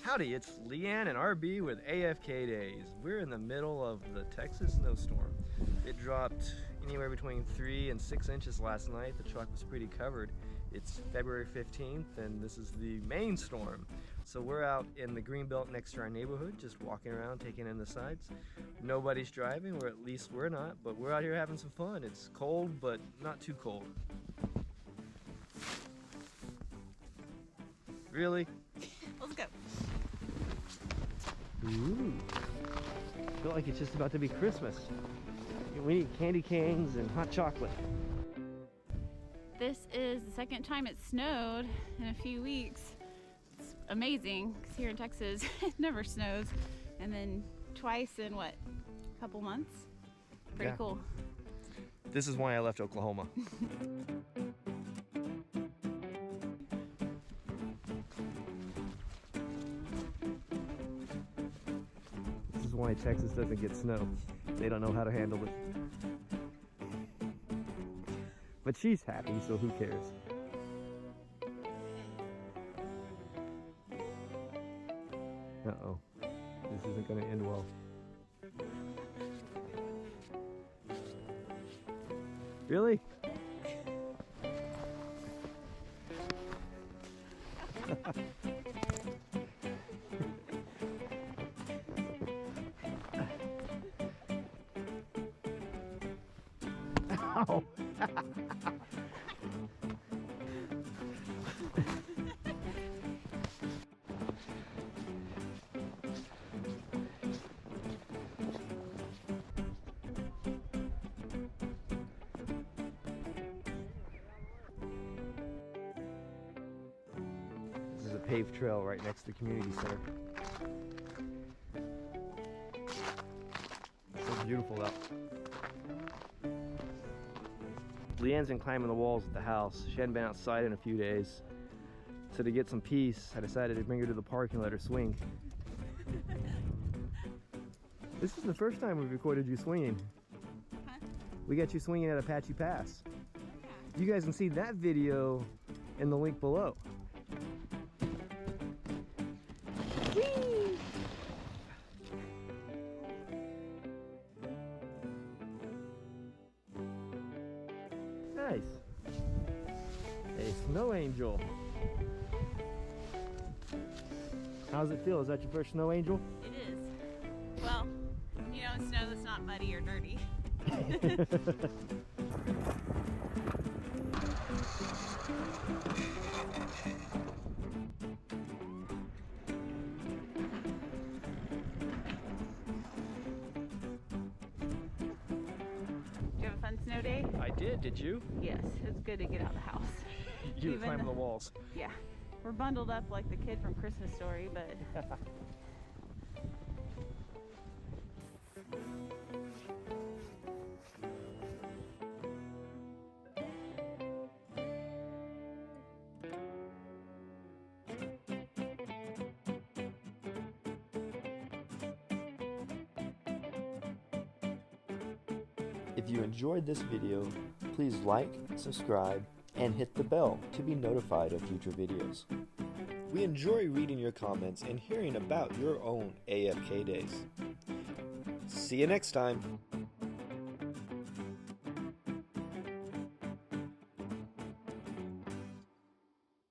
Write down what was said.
Howdy, it's LeeAnn and RB with AFK Days. We're in the middle of the Texas snowstorm. It dropped anywhere between 3 and 6 inches last night. The truck was pretty covered. It's February 15th and this is the main storm. So we're out in the greenbelt next to our neighborhood, just walking around, taking in the sights. Nobody's driving, or at least we're not, but we're out here having some fun. It's cold, but not too cold. Really? Let's go. Ooh, I feel like it's just about to be Christmas. We need candy canes and hot chocolate. This is the second time it snowed in a few weeks. It's amazing, because here in Texas, it never snows. And then twice in what, a couple months? Pretty cool. This is why I left Oklahoma. This is why Texas doesn't get snow. They don't know how to handle it. But she's happy, so who cares? Uh-oh. This isn't going to end well. Really? Ow! This is a paved trail right next to the community center. So beautiful out. LeeAnn's been climbing the walls at the house. She hadn't been outside in a few days. So to get some peace, I decided to bring her to the park and let her swing. This is the first time we've recorded you swinging. Huh? We got you swinging at Apache Pass. Yeah. You guys can see that video in the link below. Whee! Nice. A snow angel. How does it feel? Is that your first snow angel? It is. Well, you know, snow that's not muddy or dirty. Fun snow day? I did you? Yes, it's good to get out of the house. You were climbing the walls. Yeah. We're bundled up like the kid from Christmas Story, but... If you enjoyed this video, please like, subscribe, and hit the bell to be notified of future videos. We enjoy reading your comments and hearing about your own AFK days. See you next time!